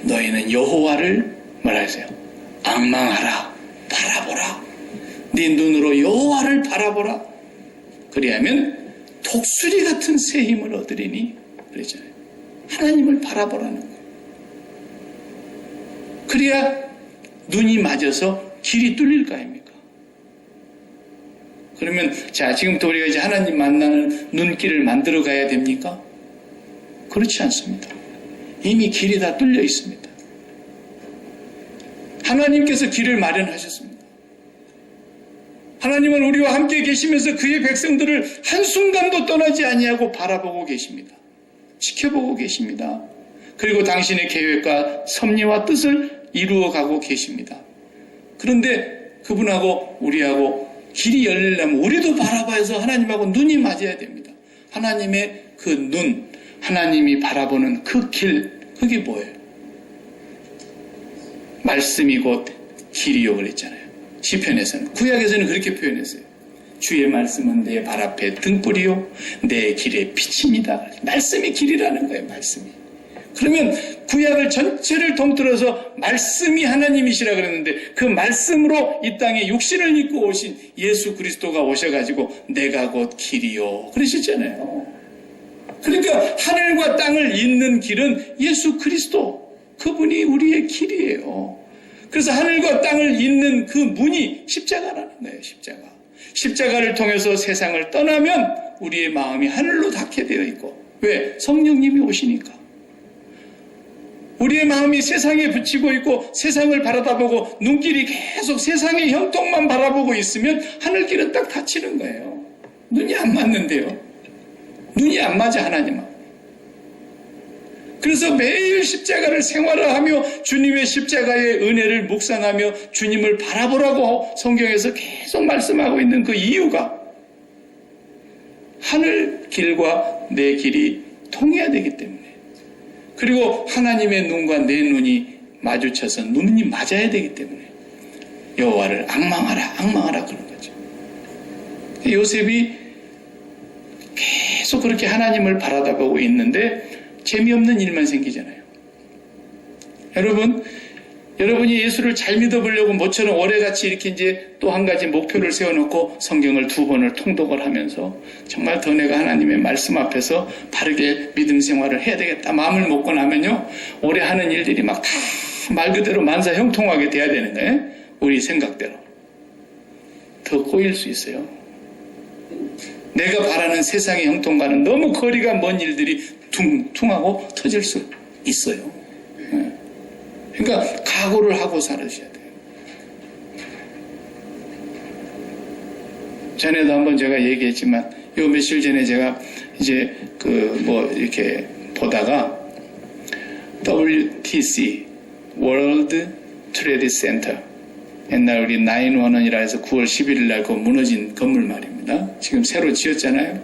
Speaker 1: 너희는 여호와를 뭐라 하세요? 앙망하라. 바라보라. 네 눈으로 여호와를 바라보라. 그리하면 독수리 같은 새 힘을 얻으리니 그랬잖아요. 하나님을 바라보라는 거예요. 그래야 눈이 맞아서 길이 뚫릴 거 아닙니까? 그러면 지금부터 우리가 이제 하나님 만나는 눈길을 만들어 가야 됩니까? 그렇지 않습니다. 이미 길이 다 뚫려 있습니다. 하나님께서 길을 마련하셨습니다. 하나님은 우리와 함께 계시면서 그의 백성들을 한순간도 떠나지 아니하고 바라보고 계십니다. 지켜보고 계십니다. 그리고 당신의 계획과 섭리와 뜻을 이루어가고 계십니다. 그런데 그분하고 우리하고 길이 열리려면 우리도 바라봐서 하나님하고 눈이 맞아야 됩니다. 하나님의 그 눈, 하나님이 바라보는 그 길, 그게 뭐예요? 말씀이 곧 길이요 그랬잖아요. 시편에서는, 구약에서는 그렇게 표현했어요. 주의 말씀은 내 발 앞에 등불이요 내 길의 빛입니다. 말씀이 길이라는 거예요. 말씀이. 그러면 구약을 전체를 통틀어서 말씀이 하나님이시라 그랬는데, 그 말씀으로 이 땅에 육신을 입고 오신 예수 그리스도가 오셔가지고 내가 곧 길이요 그러셨잖아요. 그러니까 하늘과 땅을 잇는 길은 예수 그리스도, 그분이 우리의 길이에요. 그래서 하늘과 땅을 잇는 그 문이 십자가라는 거예요. 십자가를 통해서 세상을 떠나면 우리의 마음이 하늘로 닿게 되어 있고, 왜? 성령님이 오시니까. 우리의 마음이 세상에 붙이고 있고 세상을 바라다보고 눈길이 계속 세상의 형통만 바라보고 있으면 하늘길은 딱 닫히는 거예요. 눈이 안 맞는데요. 눈이 안 맞아 하나님하고. 그래서 매일 십자가를 생활화하며 주님의 십자가의 은혜를 묵상하며 주님을 바라보라고 성경에서 계속 말씀하고 있는 그 이유가 하늘 길과 내 길이 통해야 되기 때문에, 그리고 하나님의 눈과 내 눈이 마주쳐서 눈이 맞아야 되기 때문에 여호와를 앙망하라 그런 거죠. 요셉이 계속 그렇게 하나님을 바라다보고 있는데 재미없는 일만 생기잖아요. 여러분이 예수를 잘 믿어보려고 모처럼 올해같이 이렇게 이제 또 한 가지 목표를 세워놓고 성경을 2번을 통독을 하면서 정말 더 내가 하나님의 말씀 앞에서 바르게 믿음 생활을 해야 되겠다 마음을 먹고 나면요, 올해 하는 일들이 막 다 말 그대로 만사형통하게 돼야 되는 거예요. 우리 생각대로. 더 꼬일 수 있어요. 내가 바라는 세상의 형통과는 너무 거리가 먼 일들이 퉁퉁하고 터질 수 있어요. 그러니까 각오를 하고 살으셔야 돼요. 전에도 한번 제가 얘기했지만 요 며칠 전에 제가 이제 이렇게 보다가 WTC World Trade Center, 옛날 우리 911이라 해서 9월 11일 날 그 무너진 건물 말입니다. 지금 새로 지었잖아요.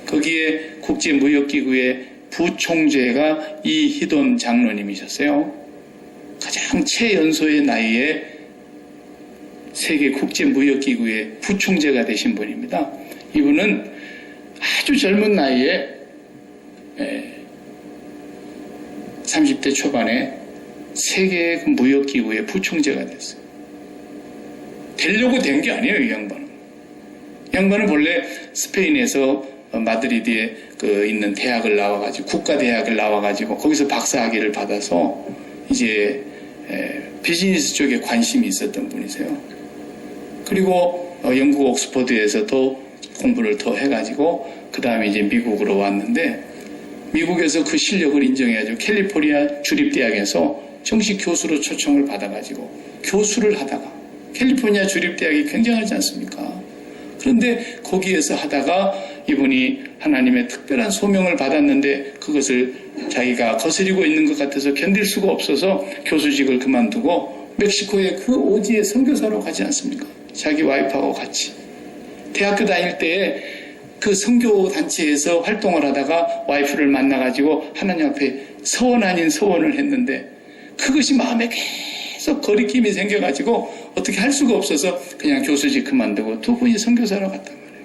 Speaker 1: 거기에 국제무역기구의 부총재가 이희돈 장로님이셨어요. 가장 최연소의 나이에 세계 국제무역기구의 부총재가 되신 분입니다. 이분은 아주 젊은 나이에 30대 초반에 세계 무역기구의 부총재가 됐어요. 되려고 된 게 아니에요, 이 양반은. 이 양반은 본래 스페인에서 마드리드에 있는 대학을 나와가지고, 국가대학을 나와가지고, 거기서 박사학위를 받아서, 이제, 비즈니스 쪽에 관심이 있었던 분이세요. 그리고, 영국 옥스퍼드에서도 공부를 더 해가지고, 그 다음에 이제 미국으로 왔는데, 미국에서 그 실력을 인정해가지고, 캘리포니아 주립대학에서 정식 교수로 초청을 받아가지고, 교수를 하다가, 캘리포니아 주립대학이 굉장하지 않습니까? 그런데 거기에서 하다가 이분이 하나님의 특별한 소명을 받았는데 그것을 자기가 거스리고 있는 것 같아서 견딜 수가 없어서 교수직을 그만두고 멕시코의 그 오지에 선교사로 가지 않습니까? 자기 와이프하고 같이. 대학교 다닐 때에 그 선교단체에서 활동을 하다가 와이프를 만나가지고 하나님 앞에 서원 아닌 서원을 했는데 그것이 마음에 계속 거리낌이 생겨가지고 어떻게 할 수가 없어서 그냥 교수직 그만두고 두 분이 선교사로 갔단 말이에요.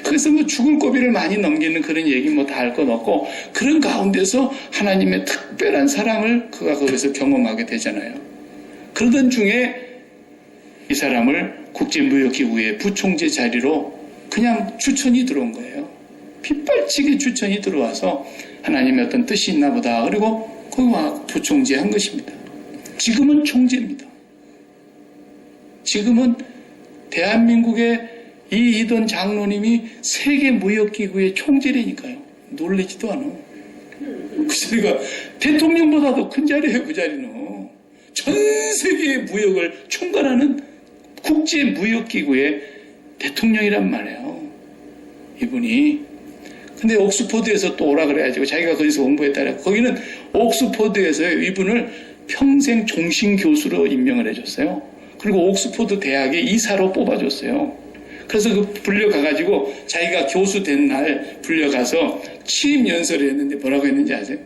Speaker 1: 그래서 뭐 죽을 고비를 많이 넘기는 그런 얘기 뭐 다 할 것 없고 그런 가운데서 하나님의 특별한 사랑을 그가 거기서 경험하게 되잖아요. 그러던 중에 이 사람을 국제무역기구의 부총재 자리로 그냥 추천이 들어온 거예요. 빗발치게 추천이 들어와서 하나님의 어떤 뜻이 있나 보다. 그리고 거기 와 부총재 한 것입니다. 지금은 총재입니다. 지금은 대한민국의 이희돈 장로님이 세계무역기구의 총재라니까요. 놀라지도 않아. 그 자리가 대통령보다도 큰 자리예요. 그 자리는. 전 세계의 무역을 총괄하는 국제무역기구의 대통령이란 말이에요. 이분이. 근데 옥스퍼드에서 또 오라 그래가지고 자기가 거기서 공부했다라. 거기는 옥스퍼드에서 이분을 평생 종신교수로 임명을 해줬어요. 그리고 옥스퍼드 대학의 이사로 뽑아줬어요. 그래서 그 불려가가지고 자기가 교수 된 날 불려가서 취임 연설을 했는데 뭐라고 했는지 아세요?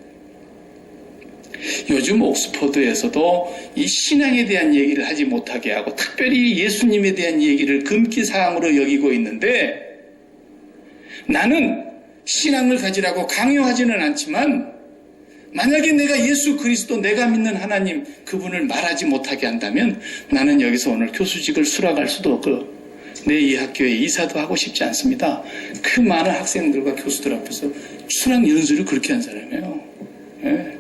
Speaker 1: 요즘 옥스퍼드에서도 이 신앙에 대한 얘기를 하지 못하게 하고 특별히 예수님에 대한 얘기를 금기사항으로 여기고 있는데 나는 신앙을 가지라고 강요하지는 않지만 만약에 내가 예수 그리스도 내가 믿는 하나님 그분을 말하지 못하게 한다면 나는 여기서 오늘 교수직을 수락할 수도 없고 내 이 학교의 이사도 하고 싶지 않습니다. 그 많은 학생들과 교수들 앞에서 수락 연설을 그렇게 한 사람이에요. 예.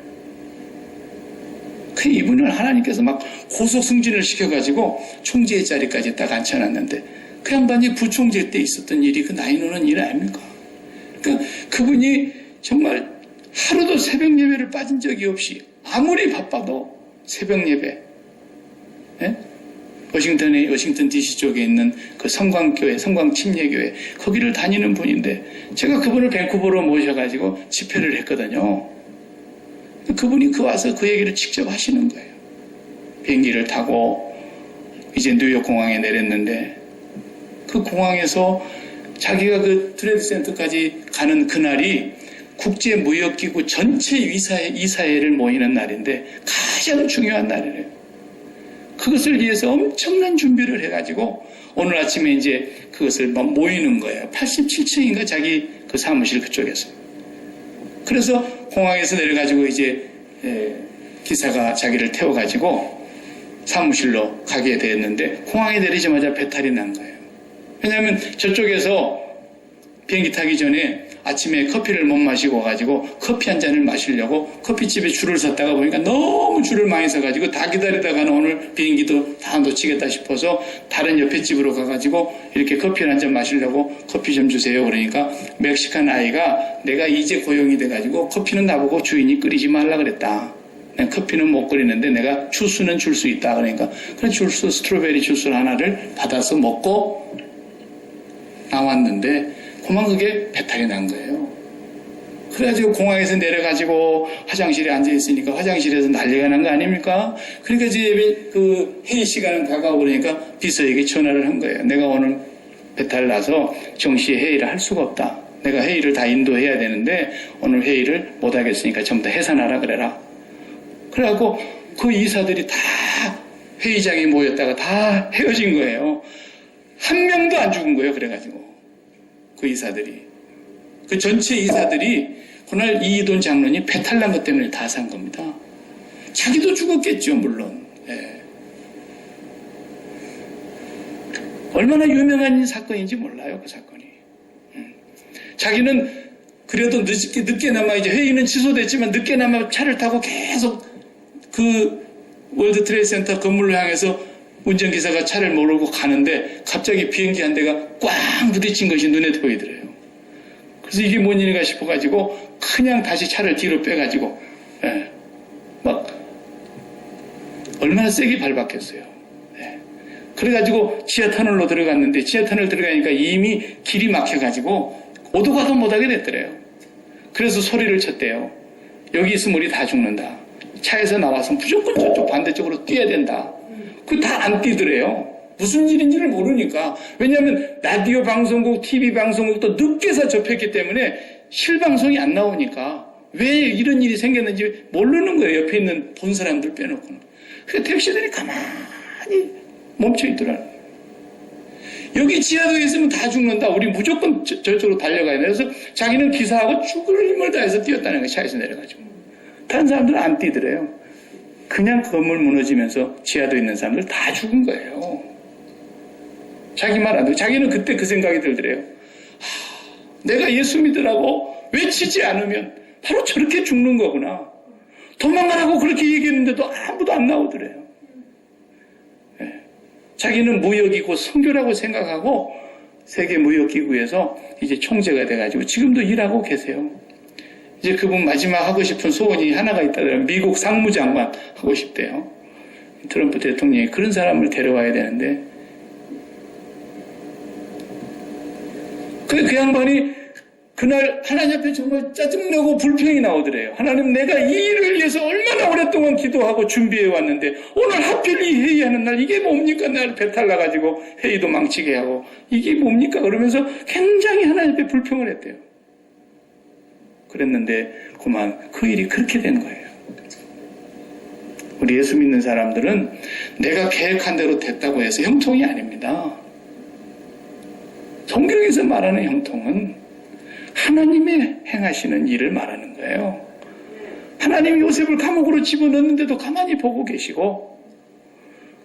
Speaker 1: 그 이분을 하나님께서 막 고속 승진을 시켜가지고 총재의 자리까지 딱 앉혀놨는데 그 양반이 부총재 때 있었던 일이 그 나이 노는 일 아닙니까? 그러니까 그분이 정말 하루도 새벽 예배를 빠진 적이 없이 아무리 바빠도 새벽 예배, 예? 워싱턴 DC 쪽에 있는 그 성광교회, 성광침례교회 거기를 다니는 분인데 제가 그분을 밴쿠버로 모셔가지고 집회를 했거든요. 그분이 와서 그 얘기를 직접 하시는 거예요. 비행기를 타고 이제 뉴욕 공항에 내렸는데 그 공항에서 자기가 그 트레이드 센터까지 가는 그날이 국제무역기구 전체 이사회를 모이는 날인데 가장 중요한 날이래요. 그것을 위해서 엄청난 준비를 해가지고 오늘 아침에 이제 그것을 막 모이는 거예요. 87층인가 자기 그 사무실 그쪽에서. 그래서 공항에서 내려가지고 이제 기사가 자기를 태워가지고 사무실로 가게 됐는데 공항에 내리자마자 배탈이 난 거예요. 왜냐하면 저쪽에서 비행기 타기 전에 아침에 커피를 못 마시고 가지고 커피 한 잔을 마시려고 커피집에 줄을 섰다가 보니까 너무 줄을 많이 서가지고 다 기다리다가는 오늘 비행기도 다 놓치겠다 싶어서 다른 옆에 집으로 가가지고 이렇게 커피를 한 잔 마시려고 커피 좀 주세요. 그러니까 멕시칸 아이가 내가 이제 고용이 돼가지고 커피는 나보고 주인이 끓이지 말라 그랬다. 난 커피는 못 끓이는데 내가 주스는 줄 수 있다. 그러니까 그런 주스, 스트로베리 주스 하나를 받아서 먹고 나왔는데 그만 그게 배탈이 난 거예요. 그래가지고 공항에서 내려가지고 화장실에 앉아있으니까 화장실에서 난리가 난 거 아닙니까? 그러니까 이제 그 회의 시간은 다가오고 그러니까 비서에게 전화를 한 거예요. 내가 오늘 배탈 나서 정시에 회의를 할 수가 없다. 내가 회의를 다 인도해야 되는데 오늘 회의를 못 하겠으니까 전부 다 해산하라 그래라. 그래갖고 그 이사들이 다 회의장에 모였다가 다 헤어진 거예요. 한 명도 안 죽은 거예요. 그래가지고 그 이사들이, 그 전체 이사들이 그날 이이돈 장로님 배탈 난 것 때문에 다 산 겁니다. 자기도 죽었겠죠, 물론. 예. 얼마나 유명한 사건인지 몰라요, 그 사건이. 자기는 그래도 늦게나마 이제 회의는 취소됐지만 늦게나마 차를 타고 계속 그 월드 트레이드 센터 건물로 향해서 운전기사가 차를 몰고 가는데 갑자기 비행기 한 대가 꽝 부딪힌 것이 눈에 보이더래요. 그래서 이게 뭔 일인가 싶어가지고 그냥 다시 차를 뒤로 빼가지고 막 얼마나 세게 밟았겠어요. 그래가지고 지하터널로 들어갔는데 지하터널 들어가니까 이미 길이 막혀가지고 오도 가도 못하게 됐더래요. 그래서 소리를 쳤대요. 여기 있으면 우리 다 죽는다. 차에서 나와서 무조건 저쪽 반대쪽으로 뛰어야 된다. 그 다 안 뛰더래요. 무슨 일인지를 모르니까. 왜냐하면 라디오 방송국, TV 방송국도 늦게서 접했기 때문에 실방송이 안 나오니까 왜 이런 일이 생겼는지 모르는 거예요. 옆에 있는 본 사람들 빼놓고는. 그러니까 택시들이 가만히 멈춰있더라고요. 여기 지하도에 있으면 다 죽는다. 우리 무조건 저쪽으로 달려가야 돼. 그래서 자기는 기사하고 죽을 힘을 다해서 뛰었다는 거예요. 차에서 내려가지고. 다른 사람들은 안 뛰더래요. 그냥 건물 무너지면서 지하도에 있는 사람들 다 죽은 거예요. 자기 말 안 듣고. 자기는 그때 그 생각이 들더래요. 내가 예수 믿으라고 외치지 않으면 바로 저렇게 죽는 거구나. 도망가라고 그렇게 얘기했는데도 아무도 안 나오더래요. 자기는 무역이고 선교라고 생각하고 세계무역기구에서 이제 총재가 돼가지고 지금도 일하고 계세요. 이제 그분 마지막 하고 싶은 소원이 하나가 있다더라고요. 미국 상무장관 하고 싶대요. 트럼프 대통령이 그런 사람을 데려와야 되는데 그 양반이 그날 하나님 앞에 정말 짜증나고 불평이 나오더래요. 하나님, 내가 이 일을 위해서 얼마나 오랫동안 기도하고 준비해 왔는데 오늘 하필 이 회의하는 날 이게 뭡니까? 날 배탈 나가지고 회의도 망치게 하고 이게 뭡니까? 그러면서 굉장히 하나님 앞에 불평을 했대요. 그랬는데 그만 그 일이 그렇게 된 거예요. 우리 예수 믿는 사람들은 내가 계획한 대로 됐다고 해서 형통이 아닙니다. 성경에서 말하는 형통은 하나님의 행하시는 일을 말하는 거예요. 하나님이 요셉을 감옥으로 집어넣는데도 가만히 보고 계시고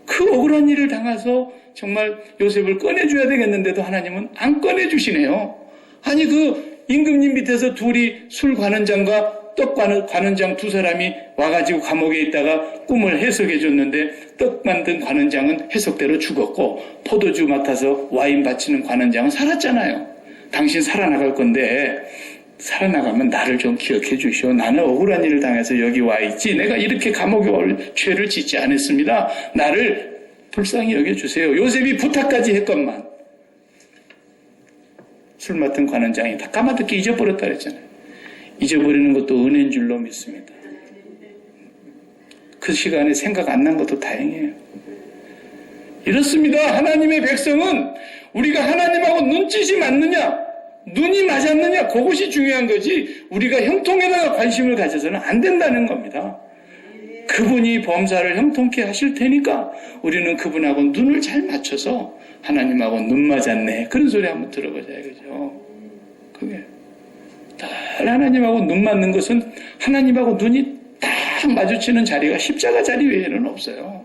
Speaker 1: 그 억울한 일을 당해서 정말 요셉을 꺼내줘야 되겠는데도 하나님은 안 꺼내주시네요. 아니 그 임금님 밑에서 둘이 술 관원장과 떡 관원장 두 사람이 와가지고 감옥에 있다가 꿈을 해석해 줬는데 떡 만든 관원장은 해석대로 죽었고 포도주 맡아서 와인 바치는 관원장은 살았잖아요. 당신 살아나갈 건데 살아나가면 나를 좀 기억해 주시오. 나는 억울한 일을 당해서 여기 와 있지. 내가 이렇게 감옥에 올 죄를 짓지 않았습니다. 나를 불쌍히 여겨주세요. 요셉이 부탁까지 했건만 술 맡은 관원장이 다 까마득히 잊어버렸다 그랬잖아요. 잊어버리는 것도 은혜인 줄로 믿습니다. 그 시간에 생각 안 난 것도 다행이에요. 이렇습니다. 하나님의 백성은 우리가 하나님하고 눈짓이 맞느냐, 눈이 맞았느냐, 그것이 중요한 거지 우리가 형통에다가 관심을 가져서는 안 된다는 겁니다. 그분이 범사를 형통케 하실 테니까 우리는 그분하고 눈을 잘 맞춰서 하나님하고 눈 맞았네, 그런 소리 한번 들어보자 이거죠. 그게 늘 하나님하고 눈 맞는 것은 하나님하고 눈이 딱 마주치는 자리가 십자가 자리 외에는 없어요.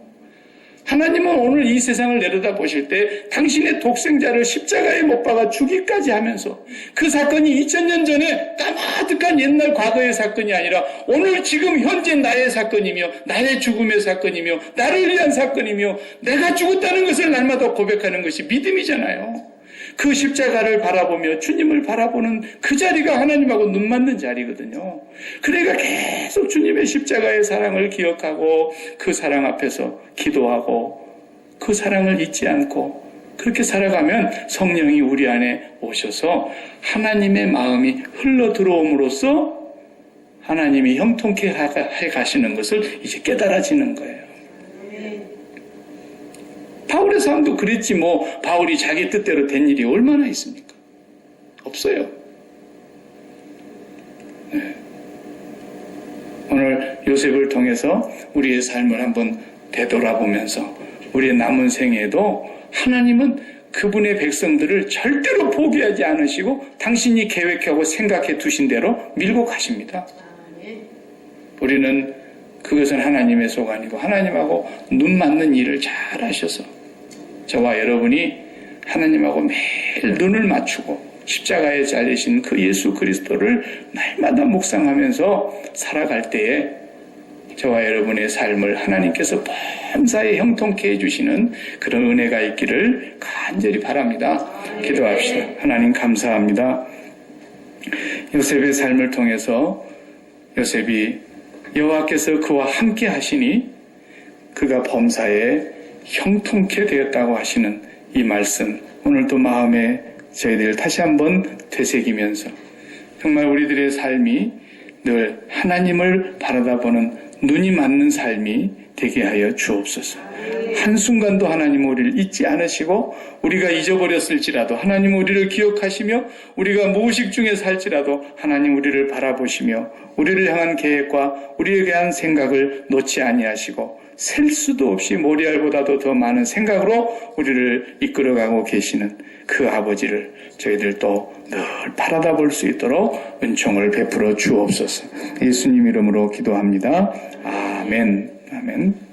Speaker 1: 하나님은 오늘 이 세상을 내려다 보실 때 당신의 독생자를 십자가에 못 박아 죽이까지 하면서 그 사건이 2000년 전에 까마득한 옛날 과거의 사건이 아니라 오늘 지금 현재 나의 사건이며 나의 죽음의 사건이며 나를 위한 사건이며 내가 죽었다는 것을 날마다 고백하는 것이 믿음이잖아요. 그 십자가를 바라보며 주님을 바라보는 그 자리가 하나님하고 눈 맞는 자리거든요. 그러니까 계속 주님의 십자가의 사랑을 기억하고 그 사랑 앞에서 기도하고 그 사랑을 잊지 않고 그렇게 살아가면 성령이 우리 안에 오셔서 하나님의 마음이 흘러 들어옴으로써 하나님이 형통케 해 가시는 것을 이제 깨달아지는 거예요. 바울의 삶도 그랬지 뭐 바울이 자기 뜻대로 된 일이 얼마나 있습니까? 없어요. 네. 오늘 요셉을 통해서 우리의 삶을 한번 되돌아보면서 우리의 남은 생에도 하나님은 그분의 백성들을 절대로 포기하지 않으시고 당신이 계획하고 생각해 두신 대로 밀고 가십니다. 우리는 그것은 하나님의 소관이고 하나님하고 눈 맞는 일을 잘 하셔서 저와 여러분이 하나님하고 매일 눈을 맞추고 십자가에 잘리신 그 예수 그리스도를 날마다 묵상하면서 살아갈 때에 저와 여러분의 삶을 하나님께서 범사에 형통케 해주시는 그런 은혜가 있기를 간절히 바랍니다. 기도합시다. 하나님 감사합니다. 요셉의 삶을 통해서 요셉이 여호와께서 그와 함께 하시니 그가 범사에 형통케 되었다고 하시는 이 말씀, 오늘도 마음에 저희들 다시 한번 되새기면서 정말 우리들의 삶이 늘 하나님을 바라다보는 눈이 맞는 삶이 되게 하여 주옵소서. 한순간도 하나님 우리를 잊지 않으시고 우리가 잊어버렸을지라도 하나님 우리를 기억하시며 우리가 무의식 중에 살지라도 하나님 우리를 바라보시며 우리를 향한 계획과 우리에게 한 생각을 놓지 아니하시고 셀 수도 없이 모리알보다도 더 많은 생각으로 우리를 이끌어가고 계시는 그 아버지를 저희들도 늘 바라다 볼 수 있도록 은총을 베풀어 주옵소서. 예수님 이름으로 기도합니다. 아멘. 아멘.